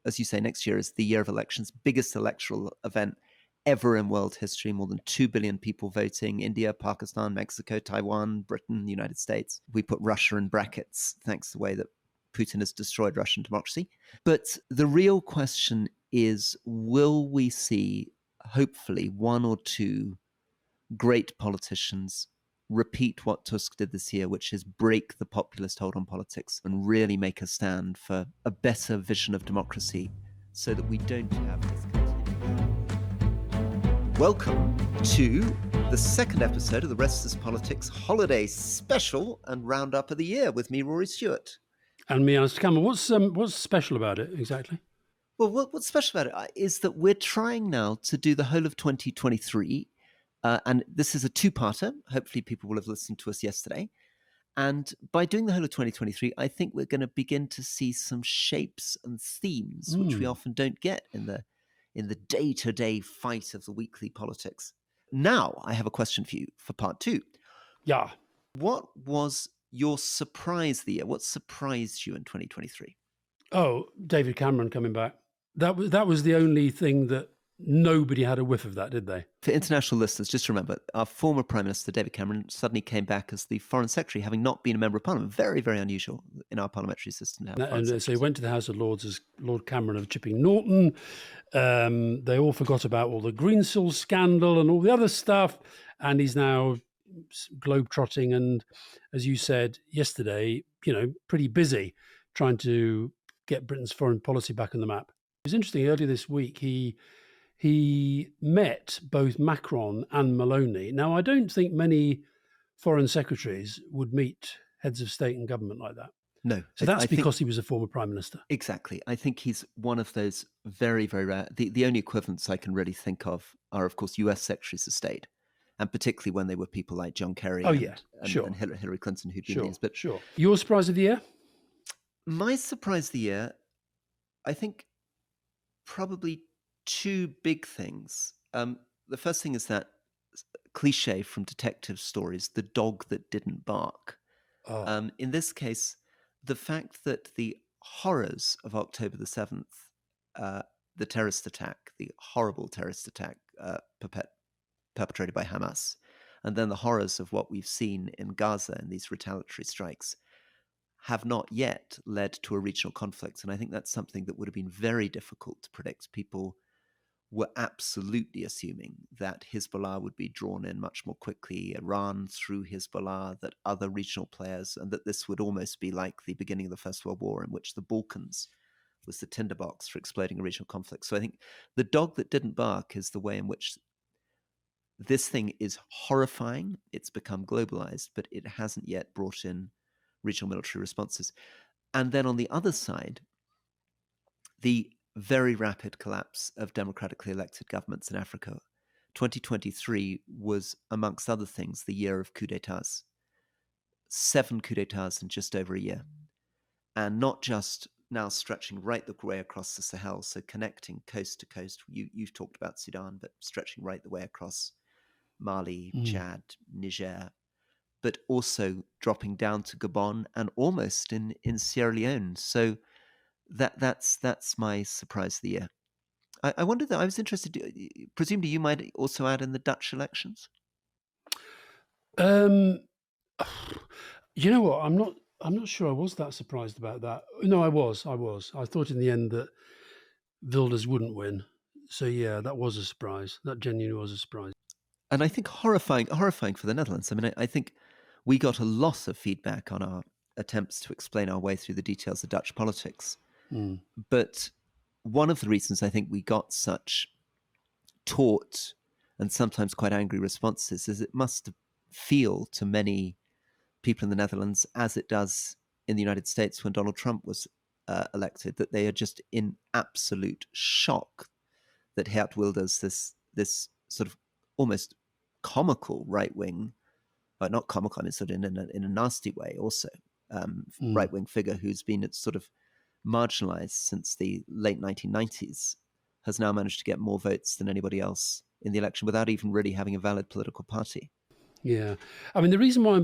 as you say, next year is the year of elections, biggest electoral event ever in world history, more than 2 billion people voting, India, Pakistan, Mexico, Taiwan, Britain, the United States. We put Russia in brackets, thanks to the way that Putin has destroyed Russian democracy. But the real question is, will we see, hopefully, one or two great politicians repeat what Tusk did this year, which is break the populist hold on politics and really make a stand for a better vision of democracy so that we don't have this continuing. Welcome to the second episode of the Restless Politics Holiday Special and Roundup of the Year with me, Rory Stewart. And me, Alastair Campbell. What's special about it exactly? Well, what's special about it is that we're trying now to do the whole of 2023. And this is a two-parter. Hopefully people will have listened to us yesterday. And by doing the whole of 2023, I think we're going to begin to see some shapes and themes, which we often don't get in the day-to-day fight of the weekly politics. Now, I have a question for you for part two. Yeah. What was your surprise of the year? What surprised you in 2023? Oh, David Cameron coming back. That was the only thing that nobody had a whiff of that, did they? For international listeners, just remember, our former Prime Minister, David Cameron, suddenly came back as the Foreign Secretary, having not been a Member of Parliament. Very, very unusual in our parliamentary system. And so he went to the House of Lords as Lord Cameron of Chipping Norton. They all forgot about all the Greensill scandal and all the other stuff. And he's now globetrotting and, as you said yesterday, pretty busy trying to get Britain's foreign policy back on the map. It was interesting, earlier this week, he met both Macron and Maloney. Now, I don't think many foreign secretaries would meet heads of state and government like that. No. So that's because he was a former prime minister. Exactly. I think he's one of those very, very rare. The only equivalents I can really think of are, of course, US secretaries of state, and particularly when they were people like John Kerry and Hillary Clinton, who'd been these. But sure. Your surprise of the year? My surprise of the year, I think probably two big things. The first thing is that cliche from detective stories, the dog that didn't bark. Oh. In this case, the fact that the horrors of October the 7th, the terrorist attack, the horrible terrorist attack perpetrated by Hamas, and then the horrors of what we've seen in Gaza and these retaliatory strikes have not yet led to a regional conflict. And I think that's something that would have been very difficult to predict. People were absolutely assuming that Hezbollah would be drawn in much more quickly, Iran through Hezbollah, that other regional players, and that this would almost be like the beginning of the First World War, in which the Balkans was the tinderbox for exploding a regional conflict. So I think the dog that didn't bark is the way in which this thing is horrifying. It's become globalized, but it hasn't yet brought in regional military responses. And then on the other side, the very rapid collapse of democratically elected governments in Africa. 2023 was, amongst other things, the year of coup d'etats. 7 coup d'etats in just over a year. And not just now stretching right the way across the Sahel, so connecting coast to coast. You've talked about Sudan, but stretching right the way across Mali, Chad, Niger, but also dropping down to Gabon and almost in Sierra Leone. So that's my surprise of the year. I wonder that I was interested. Presumably, you might also add in the Dutch elections. You know what? I'm not sure I was that surprised about that. No, I was. I thought in the end that Wilders wouldn't win. So yeah, that was a surprise. That genuinely was a surprise. And I think horrifying for the Netherlands. I mean, I think we got a lot of feedback on our attempts to explain our way through the details of Dutch politics. But one of the reasons I think we got such taut and sometimes quite angry responses is it must feel to many people in the Netherlands, as it does in the United States when Donald Trump was elected, that they are just in absolute shock that Geert Wilders, this sort of almost comical right-wing, but not comical, I mean sort of in a nasty way also, right-wing figure who's been sort of marginalized since the late 1990s, has now managed to get more votes than anybody else in the election without even really having a valid political party. Yeah. I mean, the reason why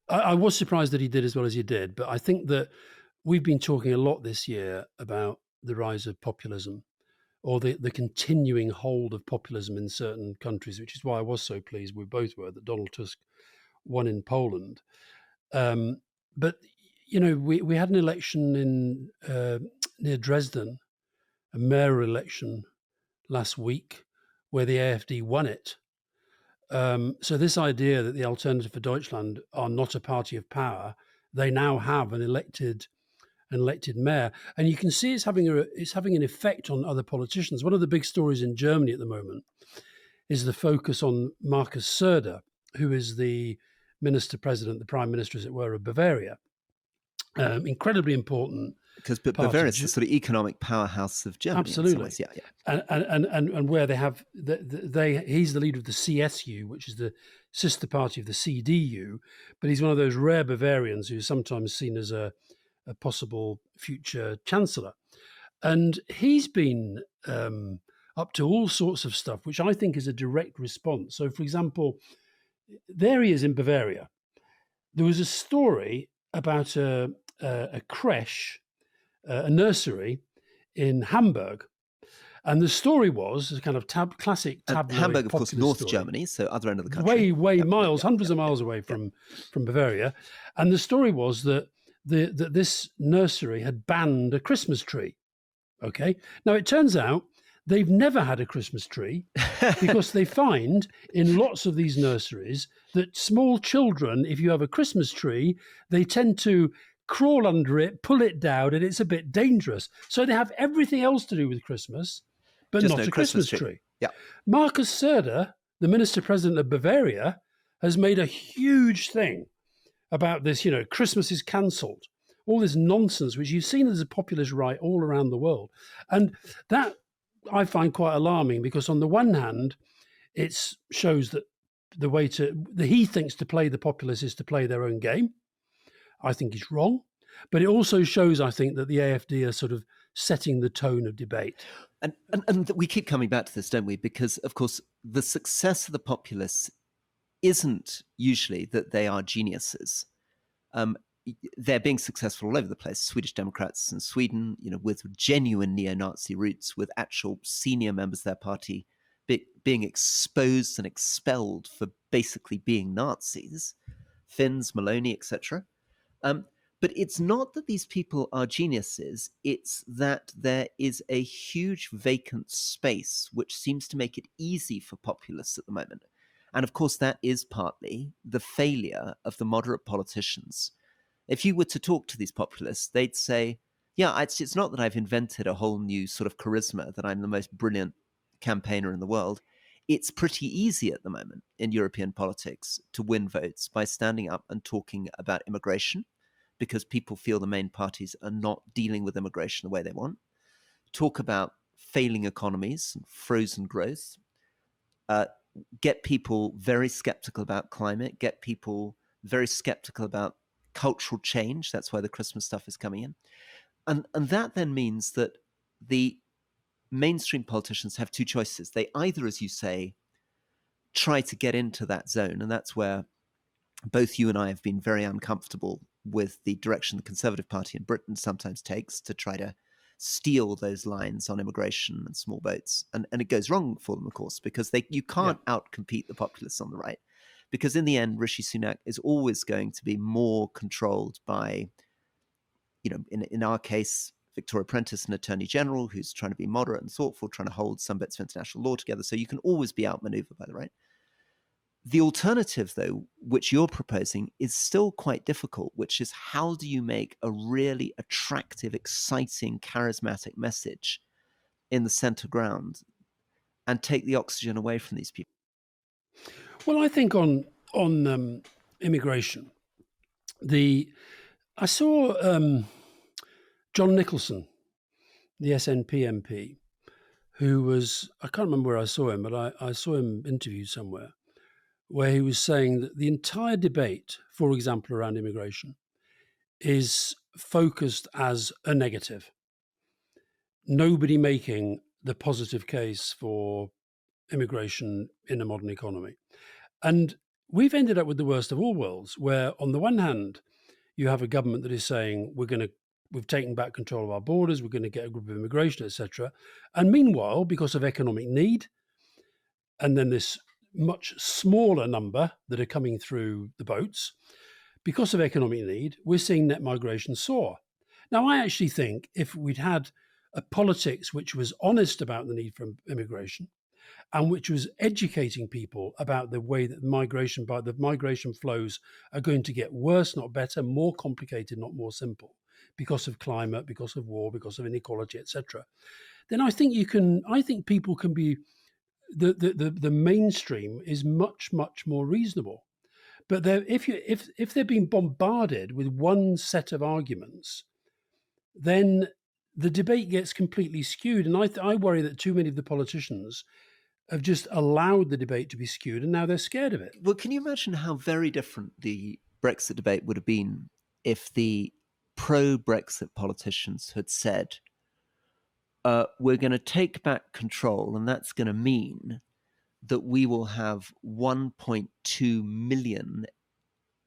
I was surprised that he did as well as he did, but I think that we've been talking a lot this year about the rise of populism, or the continuing hold of populism in certain countries, which is why I was so pleased, we both were, that Donald Tusk won in Poland. But we had an election in near Dresden, a mayor election last week, where the AfD won it. So this idea that the Alternative for Deutschland are not a party of power, they now have an elected mayor, and you can see it's having an effect on other politicians. One of the big stories in Germany at the moment is the focus on Markus Söder, who is the minister president, the prime minister, as it were, of Bavaria. Incredibly important, because Bavaria is the sort of economic powerhouse of Germany. Absolutely, in some ways. Yeah. And where they have he's the leader of the CSU, which is the sister party of the CDU, but he's one of those rare Bavarians who's sometimes seen as a possible future chancellor, and he's been up to all sorts of stuff, which I think is a direct response. So, for example, there he is in Bavaria. There was a story about a creche, a nursery in Hamburg. And the story was a kind of classic tabloid. Hamburg, of course, North story. Germany, so other end of the country. Way miles, hundreds of miles away from Bavaria. And the story was that that this nursery had banned a Christmas tree. Okay. Now, it turns out they've never had a Christmas tree because they find in lots of these nurseries that small children, if you have a Christmas tree, they tend to crawl under it, pull it down, and it's a bit dangerous. So they have everything else to do with Christmas, but Just not no a Christmas tree. Yeah. Markus Söder, the minister president of Bavaria, has made a huge thing about this. Christmas is cancelled. All this nonsense, which you've seen as a populist right all around the world. And that I find quite alarming, because on the one hand, it shows that he thinks to play the populists is to play their own game. I think he's wrong. But it also shows, I think, that the AfD are sort of setting the tone of debate. And we keep coming back to this, don't we? Because, of course, the success of the populists isn't usually that they are geniuses. They're being successful all over the place. Swedish Democrats in Sweden, with genuine neo-Nazi roots, with actual senior members of their party being exposed and expelled for basically being Nazis. Finns, Maloney, etc. But it's not that these people are geniuses. It's that there is a huge vacant space which seems to make it easy for populists at the moment. And of course, that is partly the failure of the moderate politicians. If you were to talk to these populists, they'd say, yeah, it's not that I've invented a whole new sort of charisma, that I'm the most brilliant campaigner in the world. It's pretty easy at the moment in European politics to win votes by standing up and talking about immigration, because people feel the main parties are not dealing with immigration the way they want. Talk about failing economies and frozen growth. Get people very skeptical about climate. Get people very skeptical about cultural change. That's why the Christmas stuff is coming in. And that then means that the mainstream politicians have two choices. They either, as you say, try to get into that zone, and that's where both you and I have been very uncomfortable with the direction the Conservative Party in Britain sometimes takes to try to steal those lines on immigration and small boats. And it goes wrong for them, of course, because you can't outcompete the populists on the right. Because in the end, Rishi Sunak is always going to be more controlled by, in our case, Victoria Prentice, an attorney general who's trying to be moderate and thoughtful, trying to hold some bits of international law together. So you can always be outmaneuvered by the right. The alternative, though, which you're proposing, is still quite difficult, which is how do you make a really attractive, exciting, charismatic message in the center ground and take the oxygen away from these people? Well, I think on immigration, I saw John Nicholson, the SNP MP, who was, I can't remember where I saw him, but I saw him interviewed somewhere, where he was saying that the entire debate, for example, around immigration, is focused as a negative. Nobody making the positive case for immigration in a modern economy. And we've ended up with the worst of all worlds, where on the one hand, you have a government that is saying we're going to we've taken back control of our borders, we're going to get a group of immigration, etc. And meanwhile, because of economic need, and then this much smaller number that are coming through the boats, because of economic need, we're seeing net migration soar. Now, I actually think if we'd had a politics which was honest about the need for immigration and which was educating people about the way that the migration flows are going to get worse, not better, more complicated, not more simple, because of climate, because of war, because of inequality, etc., then I think people can be the mainstream is much, much more reasonable. But if they're being bombarded with one set of arguments, then the debate gets completely skewed. And I worry that too many of the politicians have just allowed the debate to be skewed, and now they're scared of it. Well, can you imagine how very different the Brexit debate would have been if the pro-Brexit politicians had said, we're going to take back control, and that's going to mean that we will have 1.2 million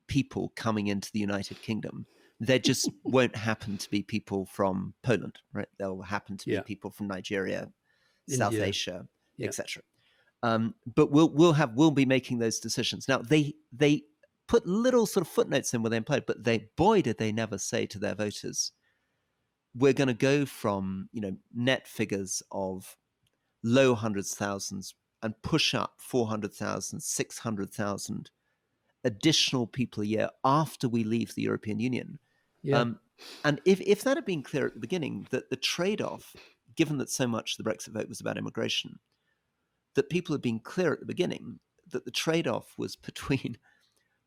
people coming into the United Kingdom. There just won't happen to be people from Poland, right? There'll happen to be people from Nigeria, South India. Asia, etc. But we'll be making those decisions. Now they put little sort of footnotes in where they implied, but boy did they never say to their voters, we're going to go from net figures of low hundreds of thousands and push up 400,000, 600,000 additional people a year after we leave the European Union. Yeah. And if that had been clear at the beginning, that the trade-off, given that so much of the Brexit vote was about immigration, that people had been clear at the beginning that the trade-off was between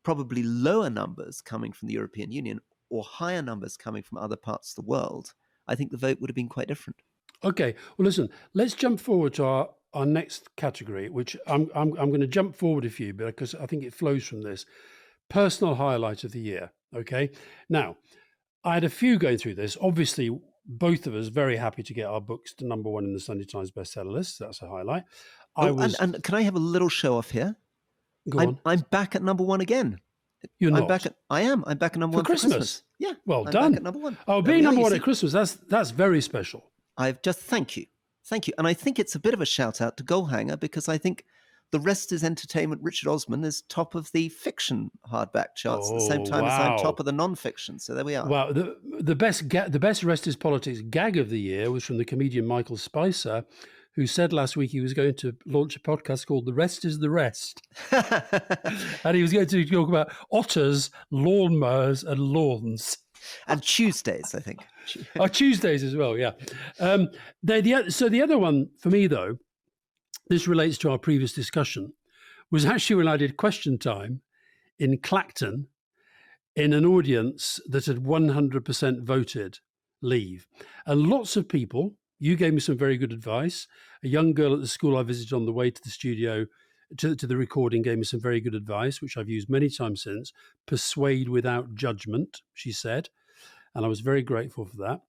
probably lower numbers coming from the European Union or higher numbers coming from other parts of the world, I think the vote would have been quite different. Okay. Well, listen, let's jump forward to our next category, which I'm going to jump forward a few because I think it flows from this. Personal highlight of the year. Okay. Now, I had a few going through this. Obviously, both of us very happy to get our books to number one in the Sunday Times bestseller list. That's a highlight. And can I have a little show off here? Go on. I'm back at number one again. You're not. I am. I'm back at number one for Christmas. Yeah. Well I'm done. back at number one. Oh, being number one at Christmas, that's very special. Thank you. And I think it's a bit of a shout out to Goalhanger because I think The Rest is Entertainment, Richard Osman, is top of the fiction hardback charts at the same time as I'm top of the non-fiction. So there we are. Wow. The best Rest is Politics gag of the year was from the comedian Michael Spicer, who said last week he was going to launch a podcast called The Rest is the Rest. And he was going to talk about otters, lawnmowers, and lawns. And Tuesdays, I think. Tuesdays as well, yeah. So the other one for me, though, this relates to our previous discussion, was actually when I did Question Time in Clacton in an audience that had 100% voted leave. And lots of people, you gave me some very good advice. A young girl at the school I visited on the way to the studio, to the recording, gave me some very good advice, which I've used many times since. Persuade without judgment, she said. And I was very grateful for that.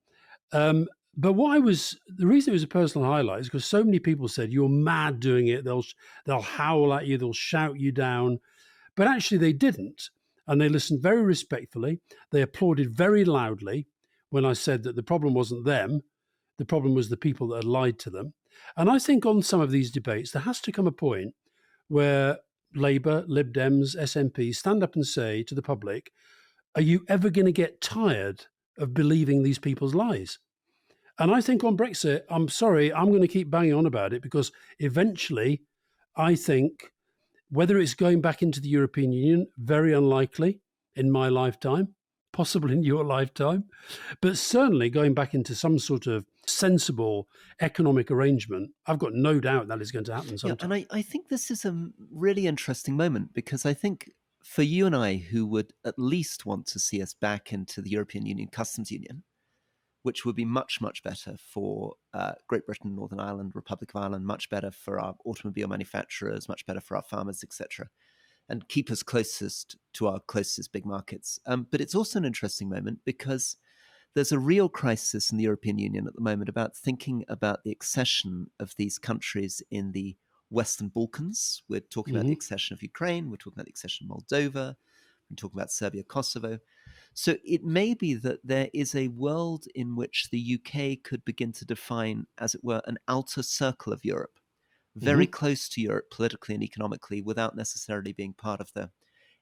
But the reason it was a personal highlight is because so many people said, you're mad doing it. They'll howl at you. They'll shout you down. But actually they didn't. And they listened very respectfully. They applauded very loudly when I said that the problem wasn't them. The problem was the people that had lied to them. And I think on some of these debates, there has to come a point where Labour, Lib Dems, SNP stand up and say to the public, are you ever going to get tired of believing these people's lies? And I think on Brexit, I'm sorry, I'm going to keep banging on about it because eventually I think whether it's going back into the European Union, very unlikely in my lifetime, possible in your lifetime, but certainly going back into some sort of sensible economic arrangement, I've got no doubt that is going to happen sometime. Yeah, and I think this is a really interesting moment because I think for you and I, who would at least want to see us back into the European Union Customs Union, which would be much, much better for Great Britain, Northern Ireland, Republic of Ireland, much better for our automobile manufacturers, much better for our farmers, etc., and keep us closest to our closest big markets. But it's also an interesting moment because there's a real crisis in the European Union at the moment about thinking about the accession of these countries in the Western Balkans. We're talking about the accession of Ukraine. We're talking about the accession of Moldova. We're talking about Serbia, Kosovo. So it may be that there is a world in which the UK could begin to define, as it were, an outer circle of Europe, very Mhm. close to Europe politically and economically, without necessarily being part of the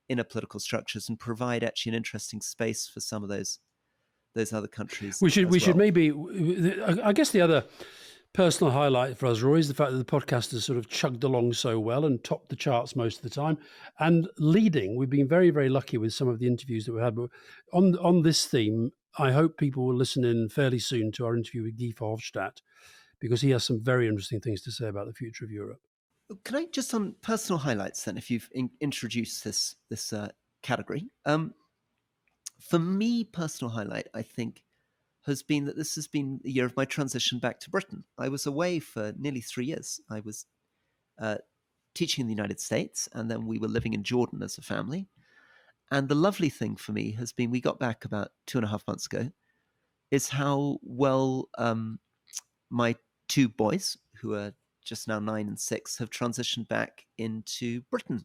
inner political structures, and provide actually an interesting space for some of those other countries We as should well. maybe. I guess the other personal highlight for us, Roy, is the fact that the podcast has sort of chugged along so well and topped the charts most of the time, and leading. We've been very, very lucky with some of the interviews that we had. But on this theme, I hope people will listen in fairly soon to our interview with Guy Verhofstadt, because he has some very interesting things to say about the future of Europe. Can I just on personal highlights then, if you've introduced this category? For me, personal highlight, I think, has been that this has been the year of my transition back to Britain. I was away for nearly 3 years. I was uh, teaching in the United States, and then we were living in Jordan as a family. And the lovely thing for me has been we got back about 2.5 months ago, is how well my two boys, who are just now 9 and 6, have transitioned back into Britain.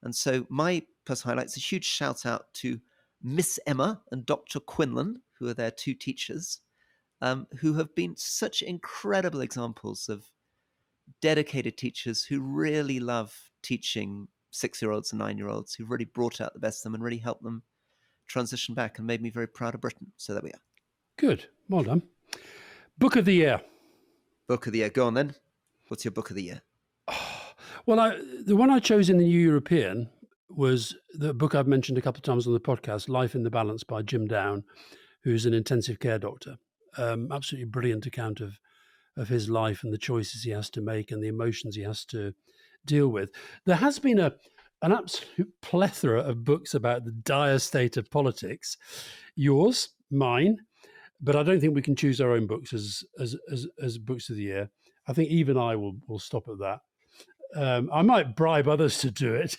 And so my personal highlights, a huge shout out to Miss Emma and Dr. Quinlan, who are their two teachers, who have been such incredible examples of dedicated teachers who really love teaching 6-year-olds and 9-year-olds, who really brought out the best of them and really helped them transition back and made me very proud of Britain. So there we are. Good, well done. Book of the year. Book of the year. Go on then. What's your book of the year? Well, the one I chose in the New European was the book I've mentioned a couple of times on the podcast, Life in the Balance by Jim Down, who's an intensive care doctor. Absolutely brilliant account of his life and the choices he has to make and the emotions he has to deal with. There has been an absolute plethora of books about the dire state of politics. Yours, mine, but I don't think we can choose our own books as books of the year. I think even I will stop at that. I might bribe others to do it.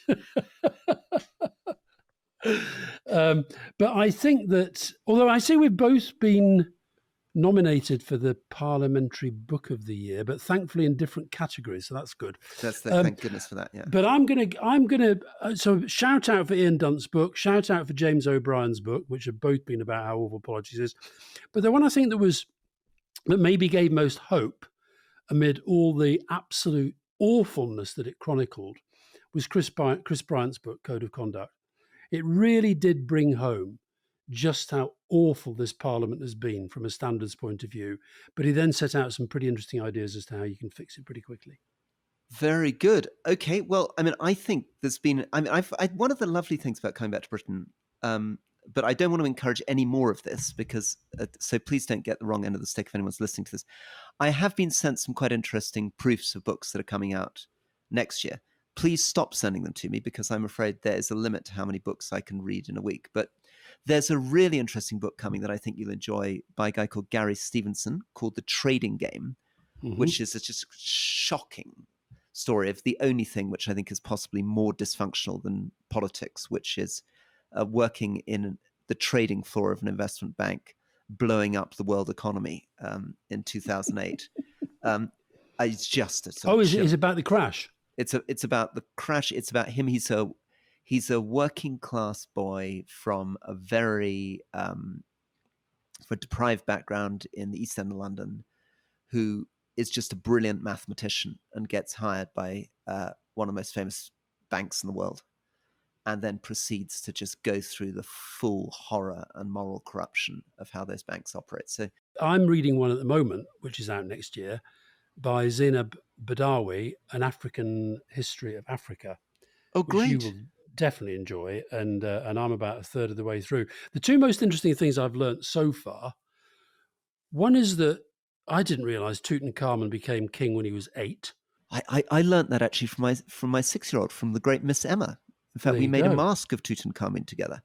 But I think that, although I see we've both been nominated for the Parliamentary Book of the Year, but thankfully in different categories, so that's good. Thank goodness for that. Yeah. But I'm gonna. So shout out for Ian Dunt's book, shout out for James O'Brien's book, which have both been about how awful politics is. But the one I think that maybe gave most hope amid all the absolute awfulness that it chronicled was Chris Bryant's book, Code of Conduct. It really did bring home just how awful this parliament has been from a standards point of view. But he then set out some pretty interesting ideas as to how you can fix it pretty quickly. Very good. Okay. Well, I mean, I think there's been. I mean, one of the lovely things about coming back to Britain, but I don't want to encourage any more of this because. So please don't get the wrong end of the stick if anyone's listening to this. I have been sent some quite interesting proofs of books that are coming out next year. Please stop sending them to me because I'm afraid there is a limit to how many books I can read in a week. But there's a really interesting book coming that I think you'll enjoy by a guy called Gary Stevenson called The Trading Game, which is a just shocking story of the only thing which I think is possibly more dysfunctional than politics, which is working in the trading floor of an investment bank, blowing up the world economy in 2008. It's just a sort of is it about the crash? It's about the crash. It's about him. He's a working class boy from a very from a deprived background in the East End of London, who is just a brilliant mathematician and gets hired by one of the most famous banks in the world, and then proceeds to just go through the full horror and moral corruption of how those banks operate. So I'm reading one at the moment, which is out next year, by Zainab Badawi, An African History of Africa, oh, which you great. will definitely enjoy. And I'm about a third of the way through. The two most interesting things I've learnt so far, one is that I didn't realize Tutankhamun became king when he was 8. I learned that actually from my 6-year-old, from the great Miss Emma. In fact, There we you made a go. mask of Tutankhamun together.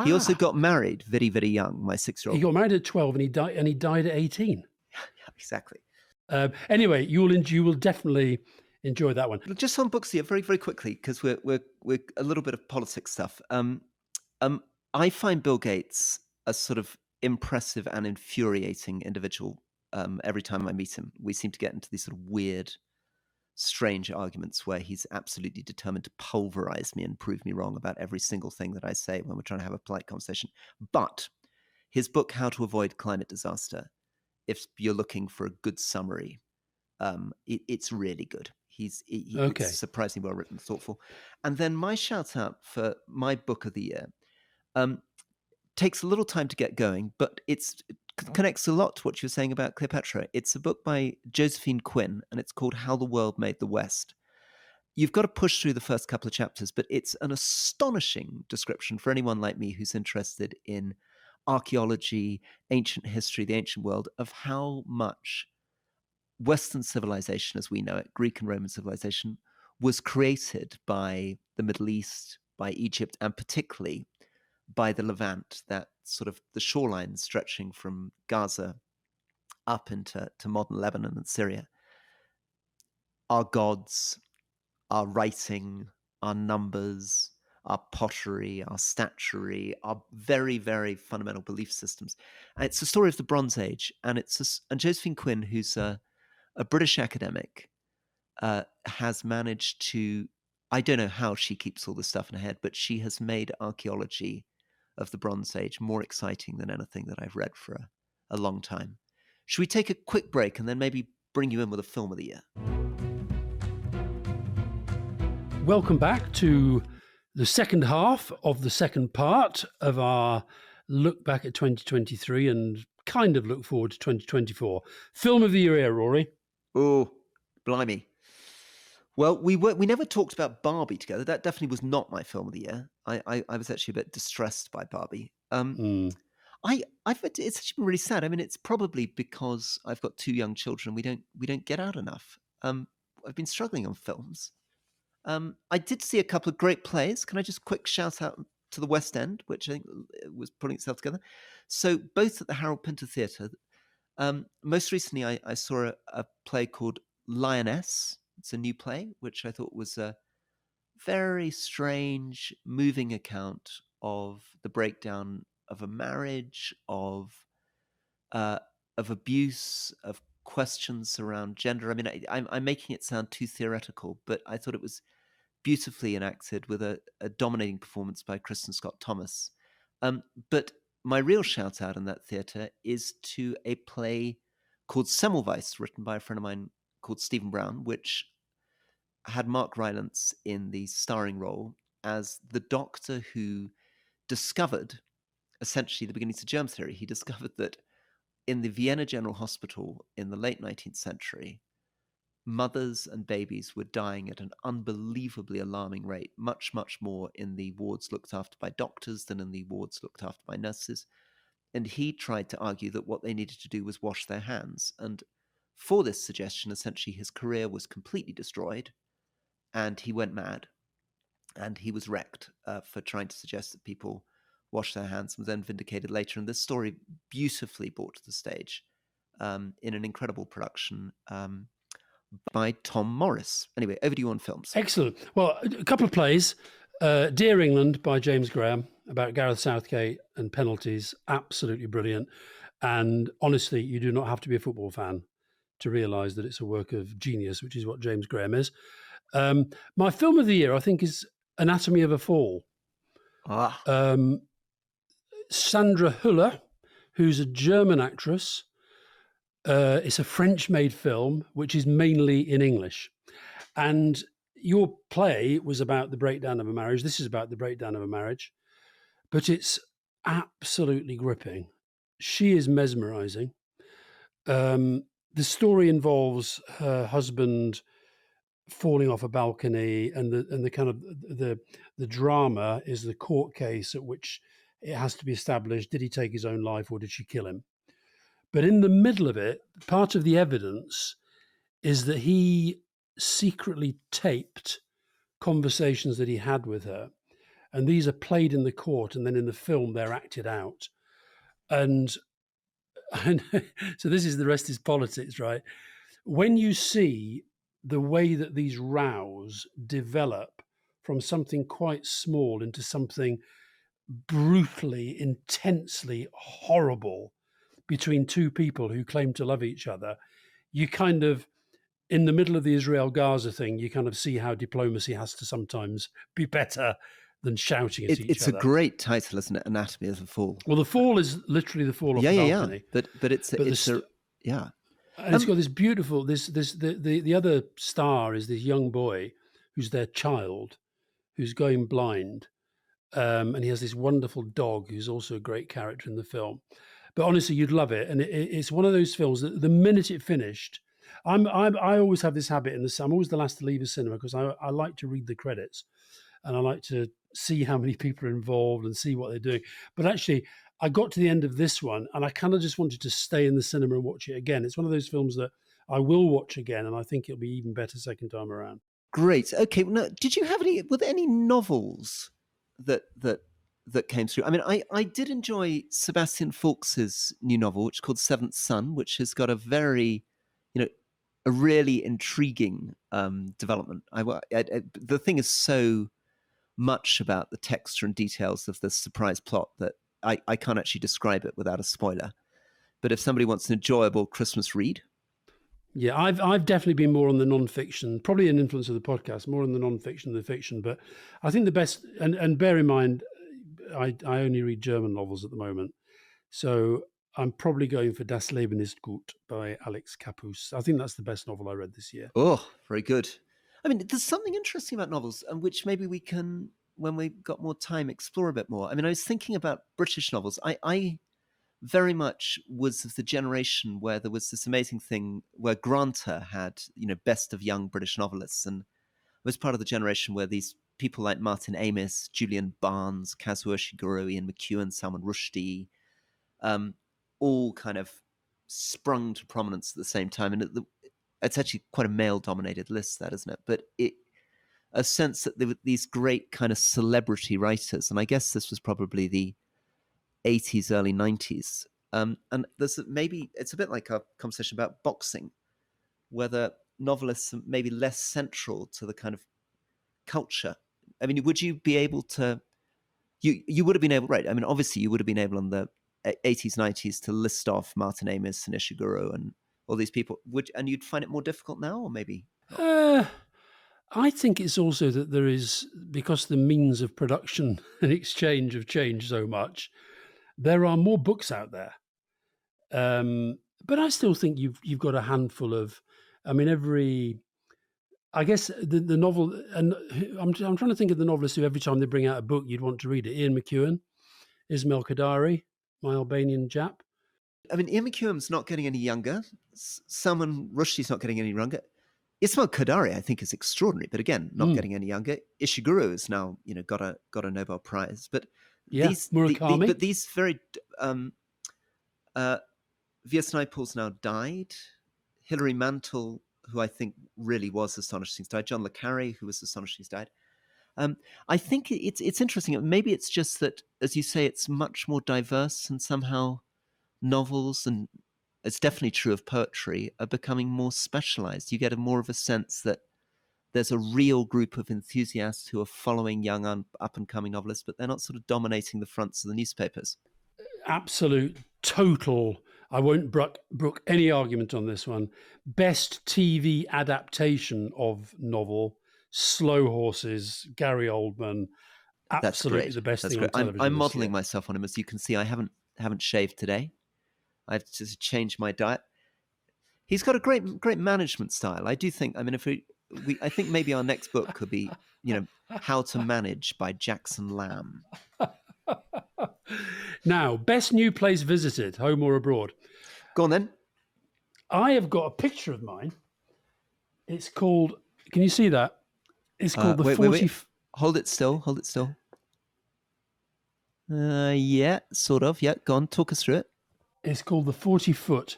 He also Ah, got married very, very young, my he 6-year-old. got married at 12 and he died at 18. Yeah, exactly. Anyway, you will definitely enjoy that one. Just on books here, very, very quickly, because we're a little bit of politics stuff. I find Bill Gates a sort of impressive and infuriating individual. Every time I meet him, we seem to get into these sort of weird strange arguments where he's absolutely determined to pulverize me and prove me wrong about every single thing that I say when we're trying to have a polite conversation. But his book, How to Avoid Climate Disaster, if you're looking for a good summary, it's really good. It's Okay. surprisingly well written, thoughtful. And then my shout out for my book of the year um, takes a little time to get going, but it connects a lot to what you were saying about Cleopatra. It's a book by Josephine Quinn, and it's called How the World Made the West. You've got to push through the first couple of chapters, but it's an astonishing description for anyone like me who's interested in archaeology, ancient history, the ancient world, of how much Western civilization as we know it, Greek and Roman civilization, was created by the Middle East, by Egypt, and particularly by the Levant, that sort of the shoreline stretching from Gaza up into modern Lebanon and Syria. Our gods, our writing, our numbers, our pottery, our statuary, our very, very fundamental belief systems. And it's a story of the Bronze Age, and and Josephine Quinn, who's a British academic, has managed to. I don't know how she keeps all this stuff in her head, but she has made archaeology of the Bronze Age more exciting than anything that I've read for a long time. Should we take a quick break and then maybe bring you in with a film of the year? Welcome back to the second half of the second part of our look back at 2023 and kind of look forward to 2024. Film of the year here, Rory. Oh, blimey. Well, we never talked about Barbie together. That definitely was not my film of the year. I was actually a bit distressed by Barbie. I've it's actually been really sad. I mean, it's probably because I've got two young children. We don't get out enough. I've been struggling on films. I did see a couple of great plays. Can I just quick shout out to the West End, which I think was putting itself together? So both at the Harold Pinter Theatre. Most recently, I saw a play called Lioness. It's a new play, which I thought was a very strange, moving account of the breakdown of a marriage, of abuse, of questions around gender. I mean, I'm making it sound too theoretical, but I thought it was beautifully enacted with a dominating performance by Kristen Scott Thomas. But my real shout out in that theatre is to a play called Semmelweis, written by a friend of mine called Stephen Brown, which had Mark Rylance in the starring role as the doctor who discovered essentially the beginnings of germ theory. He discovered that in the Vienna General Hospital in the late 19th century, mothers and babies were dying at an unbelievably alarming rate, much, much more in the wards looked after by doctors than in the wards looked after by nurses. And he tried to argue that what they needed to do was wash their hands. And for this suggestion, essentially, his career was completely destroyed and he went mad. And he was wrecked for trying to suggest that people wash their hands, and was then vindicated later. And this story beautifully brought to the stage in an incredible production by Tom Morris. Anyway, over to you on films. Excellent. Well, a couple of plays. Dear England by James Graham, about Gareth Southgate and penalties. Absolutely brilliant. And honestly, you do not have to be a football fan to realise that it's a work of genius, which is what James Graham is. My film of the year, I think, is Anatomy of a Fall. Sandra Hüller, who's a German actress. It's a French-made film, which is mainly in English. And your play was about the breakdown of a marriage. This is about the breakdown of a marriage. But it's absolutely gripping. She is mesmerizing. The story involves her husband falling off a balcony, and the kind of the drama is the court case at which it has to be established: did he take his own life or did she kill him? But in the middle of it, part of the evidence is that he secretly taped conversations that he had with her, and these are played in the court, and then in the film they're acted out. And so this is the rest is politics, right? When you see the way that these rows develop from something quite small into something brutally, intensely horrible between two people who claim to love each other, you kind of in the middle of the Israel-Gaza thing, you kind of see how diplomacy has to sometimes be better than shouting at each It's a other. great title, isn't it? Anatomy of the Fall. Well, the fall is literally the fall off the Yeah. balcony, But yeah. and it's got this beautiful the other star is this young boy who's their child who's going blind, and he has this wonderful dog who's also a great character in the film. But honestly, you'd love it, and it's one of those films that the minute it finished, I always have this habit I'm always the last to leave a cinema because I like to read the credits, and I like to see how many people are involved and see what they're doing. But actually, I got to the end of this one, and I kind of just wanted to stay in the cinema and watch it again. It's one of those films that I will watch again, and I think it'll be even better second time around. Great. Okay. Well, now, did you have were there any novels that came through? I mean, I did enjoy Sebastian Faulks's new novel, which is called Seventh Son, which has got a very, a really intriguing development. The thing is so much about the texture and details of the surprise plot that I can't actually describe it without a spoiler. But if somebody wants an enjoyable Christmas read, yeah, I've definitely been more on the non-fiction, probably an influence of the podcast, more on the non-fiction than the fiction. But I think the best, and bear in mind, I only read German novels at the moment, so I'm probably going for Das Leben ist gut by Alex Capus. I think that's the best novel I read this year. oh, very good. I mean, there's something interesting about novels, and which maybe we can, when we've got more time, explore a bit more. I mean, I was thinking about British novels. I very much was of the generation where there was this amazing thing where Granta had, best of young British novelists, and I was part of the generation where these people like Martin Amis, Julian Barnes, Kazuo Ishiguro, Ian McEwan, Salman Rushdie, all kind of sprung to prominence at the same time. And it's actually quite a male-dominated list, that, isn't it? But a sense that there were these great kind of celebrity writers, and I guess this was probably the 80s, early 90s. And there's maybe it's a bit like a conversation about boxing, whether novelists are maybe less central to the kind of culture. I mean, would you be able to? You would have been able, right? I mean, obviously, you would have been able in the 80s, 90s to list off Martin Amis and Ishiguro and all these people. And you'd find it more difficult now, or maybe not? I think it's also that there is, because the means of production and exchange have changed so much, there are more books out there. But I still think you've got a handful of, I mean, I guess the novel, and I'm trying to think of the novelists who every time they bring out a book, you'd want to read it. Ian McEwan, Ismail Kadari, my Albanian Jap. I mean, Ian McEwan's not getting any younger. Salman Rushdie's not getting any younger. Ismail Kadari, I think, is extraordinary, but again, not getting any younger. Ishiguro has now, got a Nobel Prize. But Murakami. but these very V.S. Naipaul's now died. Hilary Mantel, who I think really was astonishing, has died. John le Carre, who was astonishing, has died. I think it's interesting. Maybe it's just that, as you say, it's much more diverse, and somehow novels, and it's definitely true of poetry, are becoming more specialized. You get more of a sense that there's a real group of enthusiasts who are following young up-and-coming novelists, but they're not sort of dominating the fronts of the newspapers. Absolute, total. I won't brook any argument on this one. Best TV adaptation of novel, Slow Horses, Gary Oldman. Absolutely the best thing on television. I'm modeling myself on him. As you can see, I haven't shaved today. I've just changed my diet. He's got a great management style. I do think. I mean, I think maybe our next book could be, How to Manage by Jackson Lamb. Now, best new place visited, home or abroad? Go on then. I have got a picture of mine. It's called. Can you see that? It's called the 40. Wait. Hold it still. Yeah, sort of. Yeah, go on. Talk us through it. It's called the 40 Foot,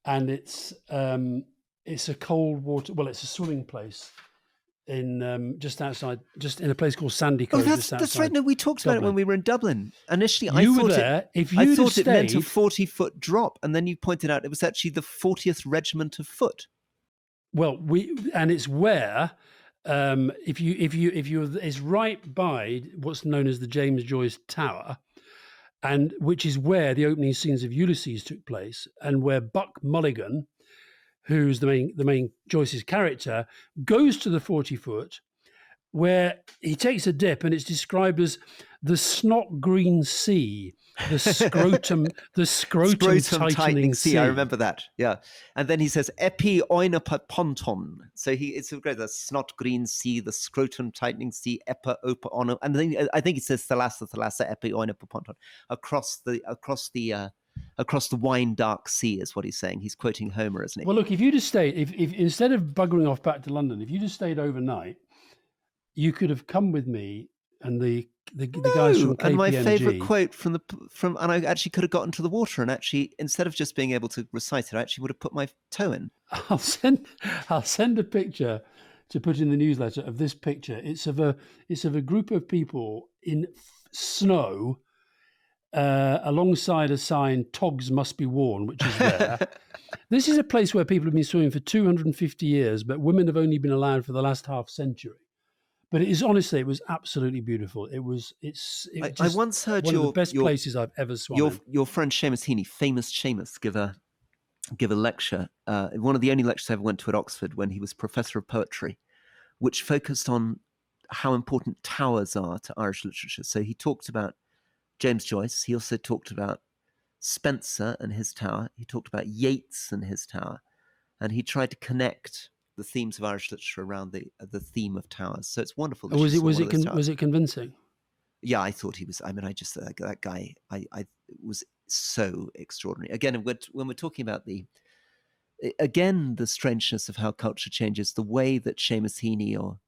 and it's a cold water. Well, it's a swimming place in just in a place called Sandy Cove. Oh, that's right. No, we talked about it when we were in Dublin. Initially, I thought there. I thought it meant a 40-foot drop, and then you pointed out it was actually the 40th Regiment of Foot. Well, it's where it's right by what's known as the James Joyce Tower, and which is where the opening scenes of Ulysses took place, and where Buck Mulligan, who's the main Joyce's character, goes to the 40-foot where he takes a dip, and it's described as the snot green sea, the scrotum Scrotum tightening tightening sea. I sea. remember that. Yeah. And then he says, epi oinopa ponton. So it's great. The snot green sea, the scrotum tightening sea, epa opa ono. And then I think he says thalassa, epi oinopa ponton. Across the wine dark sea is what he's saying. He's quoting Homer, isn't he? Well, look, if you just stayed, if instead of buggering off back to London, if you just stayed overnight, you could have come with me and the guys from KPMG. And my favorite quote from and I actually could have gotten to the water, and actually, instead of just being able to recite it, I actually would have put my toe in. I'll send a picture to put in the newsletter of this picture. It's of a group of people in snow alongside a sign "Togs must be worn," which is there. This is a place where people have been swimming for 250 years, but women have only been allowed for the last half century. But it was absolutely beautiful. I once heard one of the best places I've ever swum. Your friend Seamus Heaney, famous Seamus, give a lecture. One of the only lectures I ever went to at Oxford, when he was professor of poetry, which focused on how important towers are to Irish literature. So he talked about James Joyce. He also talked about Spenser and his tower. He talked about Yeats and his tower, and he tried to connect the themes of Irish literature around the theme of towers. So it's wonderful. Was it convincing? Yeah, I thought he was. I mean, that guy. I was so extraordinary. Again, when we're talking about the strangeness of how culture changes, the way that Seamus Heaney or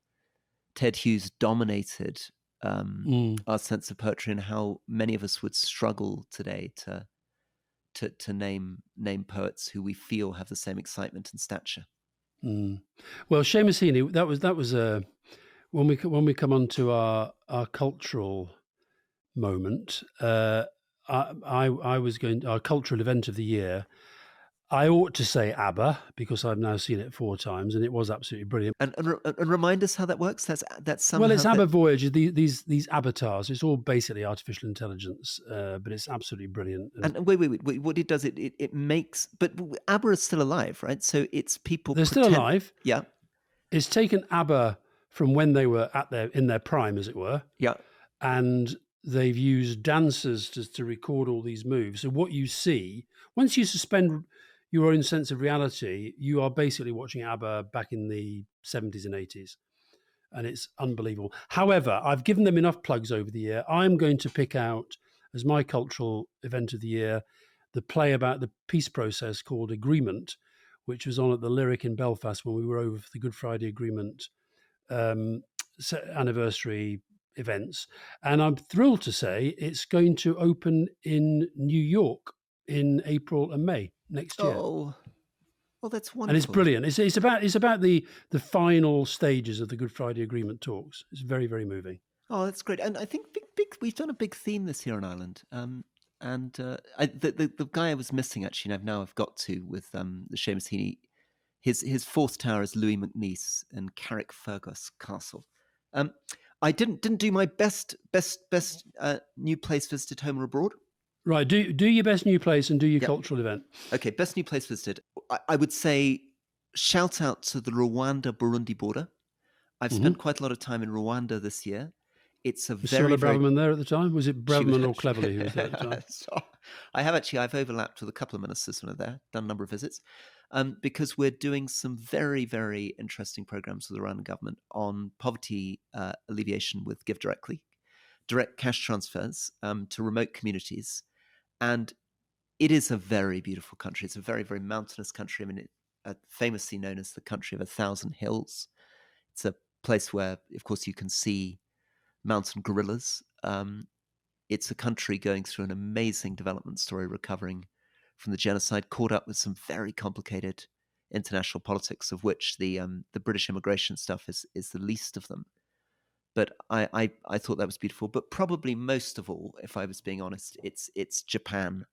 Ted Hughes dominated our sense of poetry, and how many of us would struggle today to name poets who we feel have the same excitement and stature. Well, Seamus Heaney, that was when we come on to our cultural moment. I was going our cultural event of the year. I ought to say ABBA, because I've now seen it 4 times, and it was absolutely brilliant. And remind us how that works. That's somehow. Well, it's Abba Voyage. These avatars. It's all basically artificial intelligence, but it's absolutely brilliant. And wait. What it does, it makes. But ABBA is still alive, right? So it's people. They're still alive. Yeah. It's taken ABBA from when they were in their prime, as it were. Yeah. And they've used dancers to record all these moves. So what you see, once you suspend your own sense of reality, you are basically watching ABBA back in the 70s and 80s. And it's unbelievable. However, I've given them enough plugs over the year. I'm going to pick out, as my cultural event of the year, the play about the peace process called Agreement, which was on at the Lyric in Belfast when we were over for the Good Friday Agreement anniversary events. And I'm thrilled to say it's going to open in New York in April and May next year. Oh, well, that's wonderful. And it's brilliant. It's about the final stages of the Good Friday Agreement talks. It's very, very moving. Oh, that's great. And I think we've done a big theme this year in Ireland. The guy I was missing, actually, and I've got to with the Seamus Heaney. His fourth tower is Louis MacNeice in Carrickfergus Castle. I didn't do my best new place visited, home or abroad. Right. Do your best new place and do your cultural event. Okay. Best new place visited. I would say shout out to the Rwanda-Burundi border. I've spent quite a lot of time in Rwanda this year. It's a was Sola Braverman there at the time? Was it Braverman or Cleverly who was there at the time? I've overlapped with a couple of ministers when they're there, done a number of visits, because we're doing some very, very interesting programs with the Rwandan government on poverty alleviation with Give Directly, direct cash transfers to remote communities. And it is a very beautiful country. It's a very, very mountainous country. I mean, famously known as the country of 1,000 hills. It's a place where, of course, you can see mountain gorillas. It's a country going through an amazing development story, recovering from the genocide, caught up with some very complicated international politics, of which the British immigration stuff is the least of them. But I thought that was beautiful. But probably most of all, if I was being honest, it's Japan.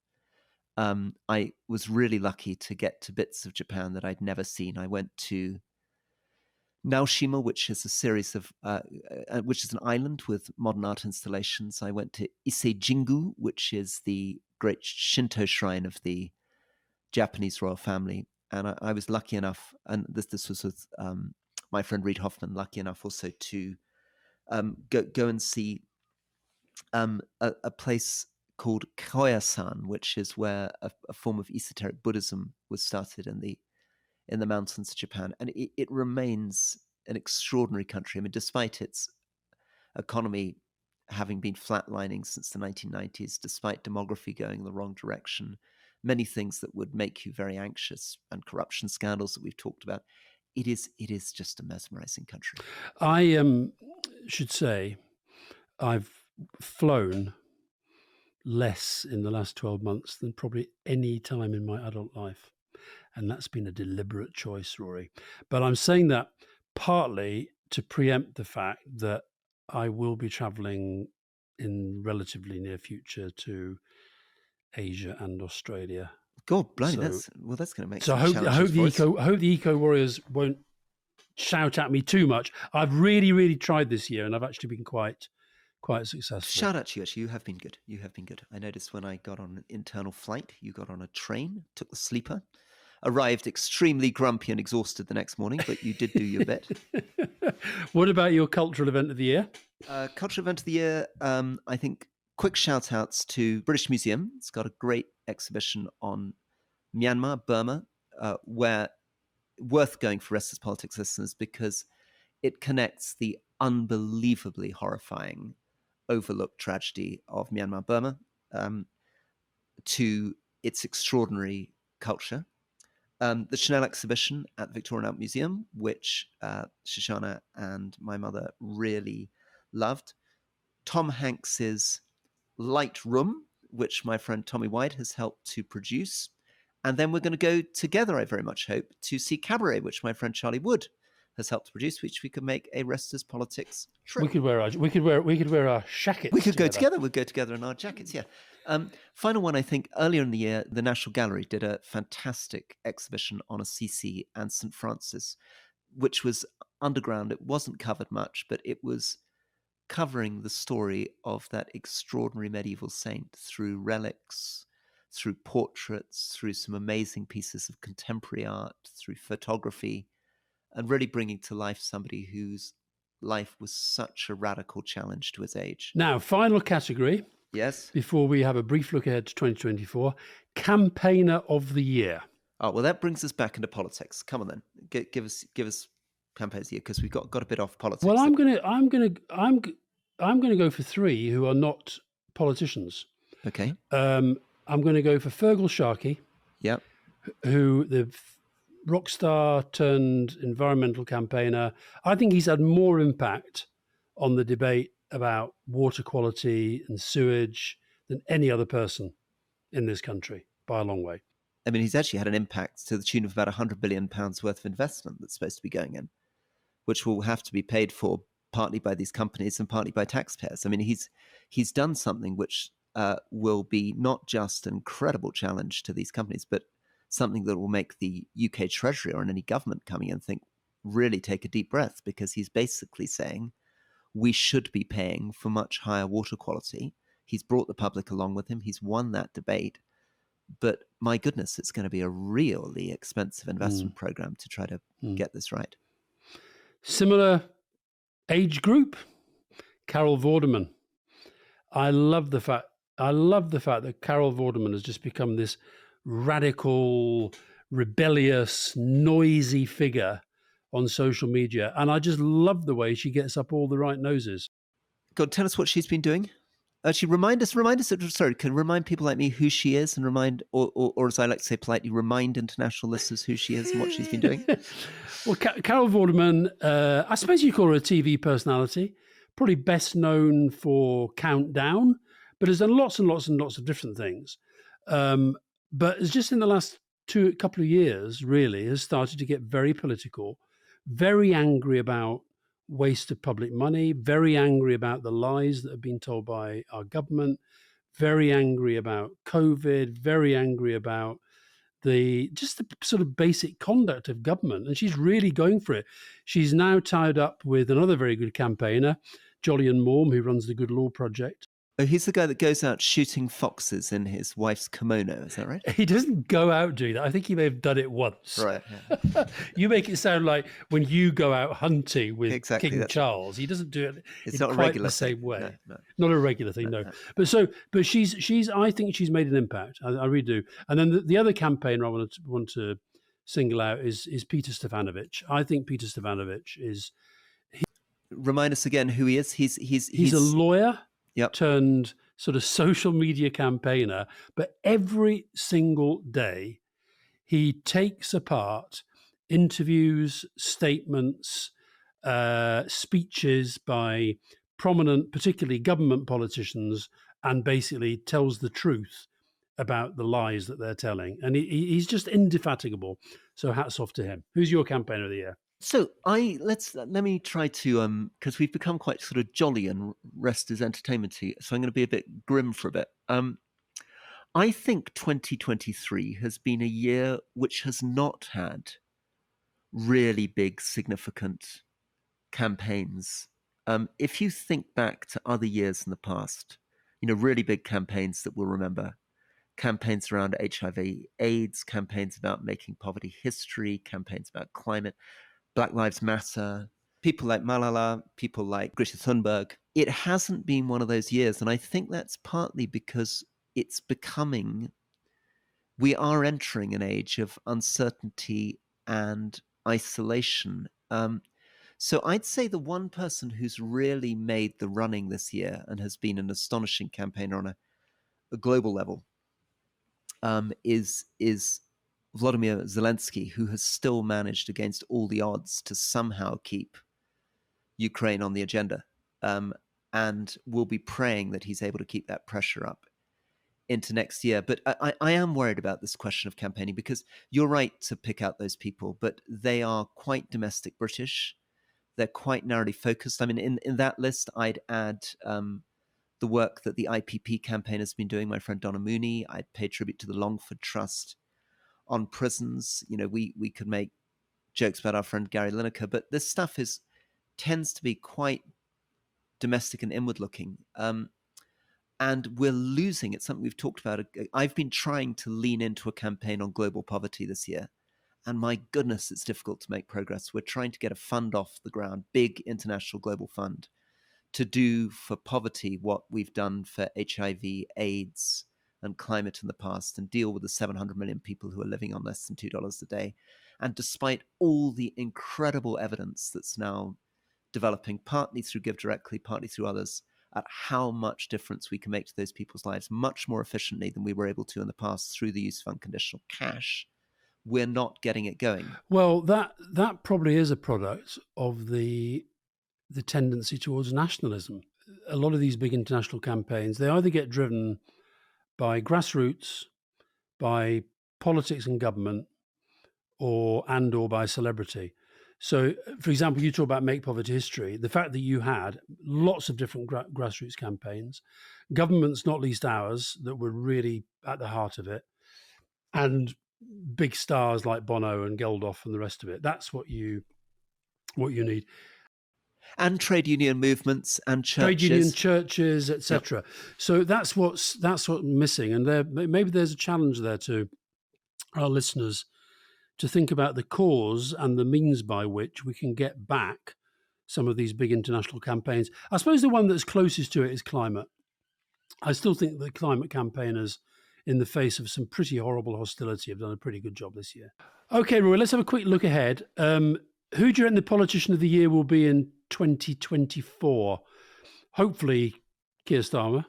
I was really lucky to get to bits of Japan that I'd never seen. I went to Naoshima, which is a series of, which is an island with modern art installations. I went to Ise-Jingu, which is the great Shinto shrine of the Japanese royal family. and I was lucky enough, and this was with my friend Reid Hoffman, lucky enough also to go and see a place called Koyasan, which is where a form of esoteric Buddhism was started in the mountains of Japan, and it remains an extraordinary country. I mean, despite its economy having been flatlining since the 1990s, despite demography going in the wrong direction, many things that would make you very anxious, and corruption scandals that we've talked about, it is just a mesmerizing country. I should say I've flown less in the last 12 months than probably any time in my adult life. And that's been a deliberate choice, Rory. But I'm saying that partly to preempt the fact that I will be traveling in relatively near future to Asia and Australia. God, blimey, So, that's going to make so some I challenges for us. hope the eco warriors won't shout at me too much. I've really tried this year, and I've actually been quite successful. Shout out to you, actually. You have been good. You have been good. I noticed when I got on an internal flight, you got on a train, took the sleeper, arrived extremely grumpy and exhausted the next morning, but you did do your bit. What about your cultural event of the year? Cultural event of the year, I think quick shout outs to British Museum. It's got a great exhibition on Myanmar, Burma, where worth going for Restless Politics listeners because it connects the unbelievably horrifying overlooked tragedy of Myanmar, Burma to its extraordinary culture. The Chanel exhibition at Victoria and Albert Museum, which Shoshana and my mother really loved. Tom Hanks's Light Room, which my friend Tommy White has helped to produce. And then we're going to go together, I very much hope, to see Cabaret, which my friend Charlie Wood has helped to produce, which we could make a Restless Politics trip. We could wear our jackets. We could go together. We'd go together in our jackets. Yeah. Final one. I think earlier in the year, the National Gallery did a fantastic exhibition on Assisi and St. Francis, which was underground. It wasn't covered much, but it was covering the story of that extraordinary medieval saint through relics, through portraits, through some amazing pieces of contemporary art, through photography, and really bringing to life somebody whose life was such a radical challenge to his age. Now, final category. Yes. Before we have a brief look ahead to 2024, Campaigner of the Year. Oh, well, that brings us back into politics. Come on, then, give us campaigns of the year because we've got a bit off politics. Well, I'm gonna go for three who are not politicians. Okay. I'm going to go for Fergal Sharkey. Yep. Who the rock star turned environmental campaigner. I think he's had more impact on the debate about water quality and sewage than any other person in this country by a long way. I mean, he's actually had an impact to the tune of about £100 billion worth of investment that's supposed to be going in, which will have to be paid for partly by these companies and partly by taxpayers. I mean, he's done something which will be not just an incredible challenge to these companies, but something that will make the UK Treasury or any government coming in think, really take a deep breath, because he's basically saying we should be paying for much higher water quality. He's brought the public along with him. He's won that debate. But my goodness, it's going to be a really expensive investment program to try to get this right. Similar age group, Carol Vorderman. I love the fact that Carol Vorderman has just become this radical, rebellious, noisy figure on social media. And I just love the way she gets up all the right noses. God, tell us what she's been doing. Actually, remind us, can remind people like me who she is, and remind, or as I like to say politely, remind international listeners who she is and what she's been doing. Well, Carol Vorderman, I suppose you call her a TV personality, probably best known for Countdown, but has done lots and lots and lots of different things. But it's just in the last couple of years, really, has started to get very political, very angry about waste of public money, very angry about the lies that have been told by our government, very angry about COVID, very angry about the sort of basic conduct of government. And she's really going for it. She's now tied up with another very good campaigner, Jolyon Maugham, who runs the Good Law Project. Oh, he's the guy that goes out shooting foxes in his wife's kimono. Is that right? He doesn't go out doing that. I think he may have done it once. Right. Yeah. You make it sound like when you go out hunting with Exactly. King That's it. Charles, he doesn't do it It's in not a quite regular the thing. same way. No, no, Not a regular thing, no, no. no. But she's. I think she's made an impact. I really do. And then the other campaigner I want to single out is Peter Stefanovic. I think Peter Stefanovic is Remind us again who he is. he's a lawyer Yep. turned sort of social media campaigner, but every single day he takes apart interviews, statements, speeches by prominent, particularly government politicians, and basically tells the truth about the lies that they're telling. And he's just indefatigable. So hats off to him. Who's your campaigner of the year? So let me try to because we've become quite sort of jolly and rest is entertainmenty. So I'm going to be a bit grim for a bit. I think 2023 has been a year which has not had really big, significant campaigns. If you think back to other years in the past, really big campaigns that we'll remember, campaigns around HIV/AIDS, campaigns about making poverty history, campaigns about climate, Black Lives Matter, people like Malala, people like Greta Thunberg. It hasn't been one of those years. And I think that's partly because it's becoming, we are entering an age of uncertainty and isolation. So I'd say the one person who's really made the running this year and has been an astonishing campaigner on a global level is Vladimir Zelensky, who has still managed against all the odds to somehow keep Ukraine on the agenda. And we'll be praying that he's able to keep that pressure up into next year. But I am worried about this question of campaigning because you're right to pick out those people, but they are quite domestic British. They're quite narrowly focused. I mean, in that list, I'd add the work that the IPP campaign has been doing. My friend Donna Mooney. I'd pay tribute to the Longford Trust on prisons. We could make jokes about our friend Gary Lineker, but this stuff tends to be quite domestic and inward looking. And we're losing. It's something we've talked about. I've been trying to lean into a campaign on global poverty this year. And my goodness, it's difficult to make progress. We're trying to get a fund off the ground, big international global fund, to do for poverty what we've done for HIV, AIDS, and climate in the past, and deal with the 700 million people who are living on less than $2 a day. And despite all the incredible evidence that's now developing, partly through Give Directly, partly through others, at how much difference we can make to those people's lives much more efficiently than we were able to in the past through the use of unconditional cash, we're not getting it going. Well, that probably is a product of the tendency towards nationalism. A lot of these big international campaigns, they either get driven by grassroots, by politics and government, or by celebrity. So, for example, you talk about Make Poverty History. The fact that you had lots of different grassroots campaigns, governments, not least ours, that were really at the heart of it, and big stars like Bono and Geldof and the rest of it. That's what you need. And trade union movements and Trade union, churches. churches, etc. Yep. So that's what's missing, and maybe there's a challenge there to our listeners to think about the cause and the means by which we can get back some of these big international campaigns. I suppose the one that's closest to it is climate. I still think the climate campaigners, in the face of some pretty horrible hostility, have done a pretty good job this year. Okay, Rory, let's have a quick look ahead. Who do you reckon the politician of the year will be in 2024? Hopefully, Keir Starmer.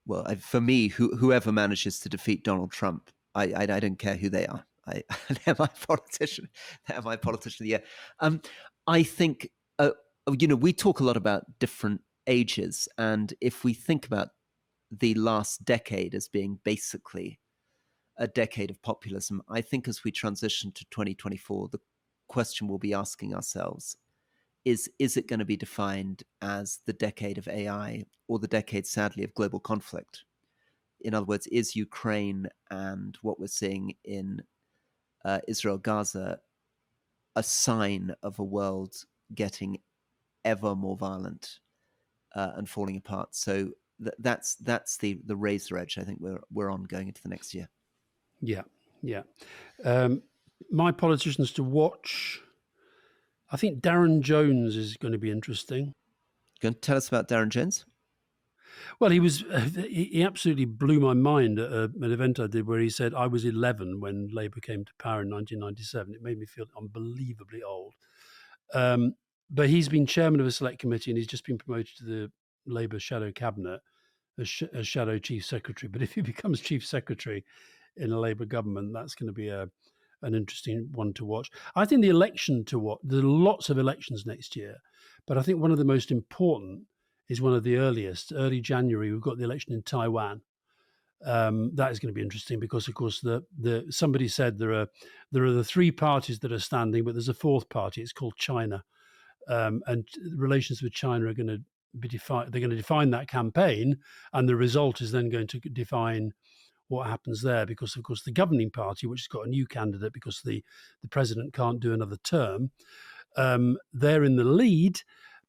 Well, for me, whoever manages to defeat Donald Trump, I don't care who they are. They're my politician. They're my politician of the year. I think we talk a lot about different ages, and if we think about the last decade as being basically a decade of populism, I think as we transition to 2024, the question we'll be asking ourselves is it going to be defined as the decade of AI or the decade, sadly, of global conflict? In other words, is Ukraine and what we're seeing in Israel, Gaza, a sign of a world getting ever more violent and falling apart? So that's the razor edge I think we're on going into the next year. Yeah. My politicians to watch. I think Darren Jones is going to be interesting. Going to tell us about Darren Jones? Well, he absolutely blew my mind at an event I did where he said I was 11 when Labour came to power in 1997. It made me feel unbelievably old. But he's been chairman of a select committee and he's just been promoted to the Labour shadow cabinet as shadow chief secretary. But if he becomes chief secretary in a Labour government, that's going to be an interesting one to watch. I think the election to watch, there are lots of elections next year, but I think one of the most important is one of the earliest, early January. We've got the election in Taiwan. That is going to be interesting because, of course, somebody said there are the three parties that are standing, but there's a fourth party. It's called China, and relations with China are going to be defined. They're going to define that campaign, and the result is then going to define what happens there. Because, of course, the governing party, which has got a new candidate because the president can't do another term, they're in the lead.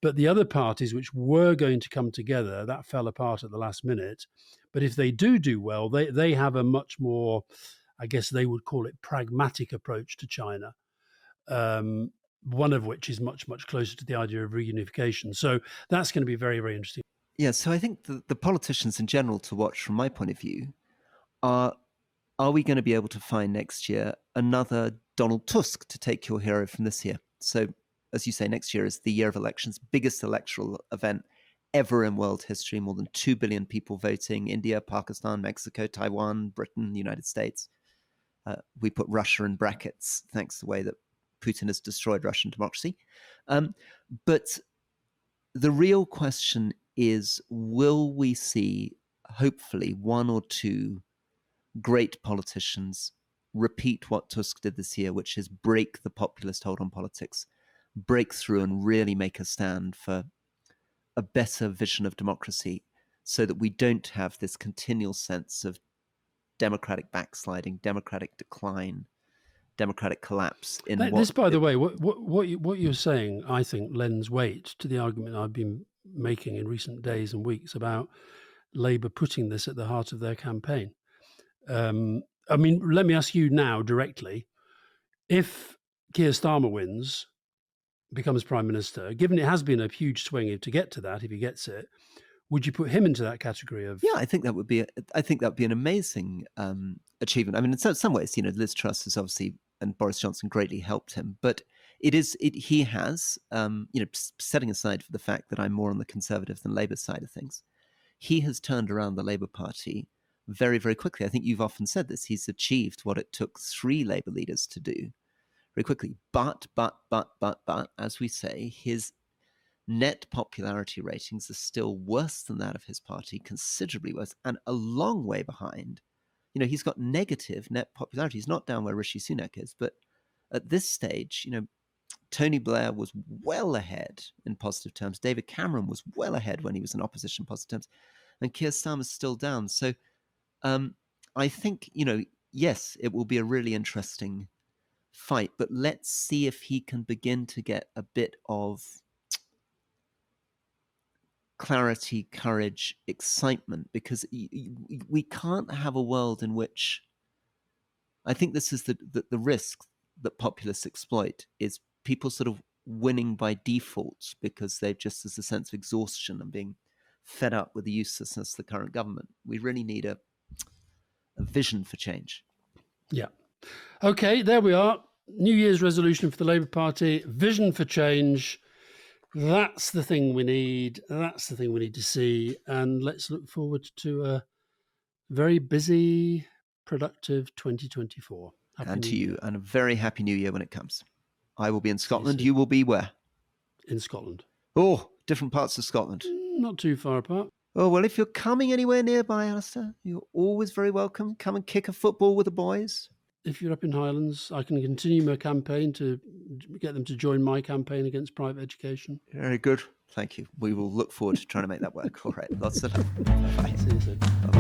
But the other parties, which were going to come together, that fell apart at the last minute. But if they do well, they have a much more, I guess they would call it, pragmatic approach to China. One of which is much, much closer to the idea of reunification. So that's going to be very, very interesting. Yeah, so I think the politicians in general to watch from my point of view are we going to be able to find next year another Donald Tusk to take your hero from this year? So, as you say, next year is the year of elections, biggest electoral event ever in world history, more than 2 billion people voting, India, Pakistan, Mexico, Taiwan, Britain, the United States. We put Russia in brackets, thanks to the way that Putin has destroyed Russian democracy. But the real question is, will we see, hopefully, one or two great politicians repeat what Tusk did this year, which is break the populist hold on politics, break through and really make a stand for a better vision of democracy so that we don't have this continual sense of democratic backsliding, democratic decline, democratic collapse. By the way, what you're saying, I think, lends weight to the argument I've been making in recent days and weeks about Labour putting this at the heart of their campaign. I mean, let me ask you now directly, if Keir Starmer wins, becomes Prime Minister, given it has been a huge swing to get to that, if he gets it, would you put him into that category of? Yeah, I think that would be an amazing achievement. I mean, in some ways, Liz Truss has obviously, and Boris Johnson greatly helped him, but he has, setting aside for the fact that I'm more on the Conservative than Labour side of things, he has turned around the Labour Party very, very quickly. I think you've often said this. He's achieved what it took 3 Labour leaders to do very quickly. But, as we say, his net popularity ratings are still worse than that of his party, considerably worse, and a long way behind. He's got negative net popularity. He's not down where Rishi Sunak is, but at this stage, Tony Blair was well ahead in positive terms. David Cameron was well ahead when he was in opposition in positive terms. And Keir Starmer's still down. So I think, yes, it will be a really interesting fight, but let's see if he can begin to get a bit of clarity, courage, excitement, because we can't have a world in which, I think this is the risk that populists exploit, is people sort of winning by default because they've just, as a sense of exhaustion and being fed up with the uselessness of the current government. We really need a vision for change. Yeah. Okay, there we are. New Year's resolution for the Labour Party, vision for change. That's the thing we need. That's the thing we need to see. And let's look forward to a very busy, productive 2024. And to you, and a very happy New Year when it comes. I will be in Scotland. You will be where? In Scotland. Oh, different parts of Scotland. Not too far apart. Oh, well, if you're coming anywhere nearby, Alastair, you're always very welcome. Come and kick a football with the boys. If you're up in Highlands, I can continue my campaign to get them to join my campaign against private education. Very good. Thank you. We will look forward to trying to make that work. All right. Lots of love. Bye. See you soon. Bye-bye.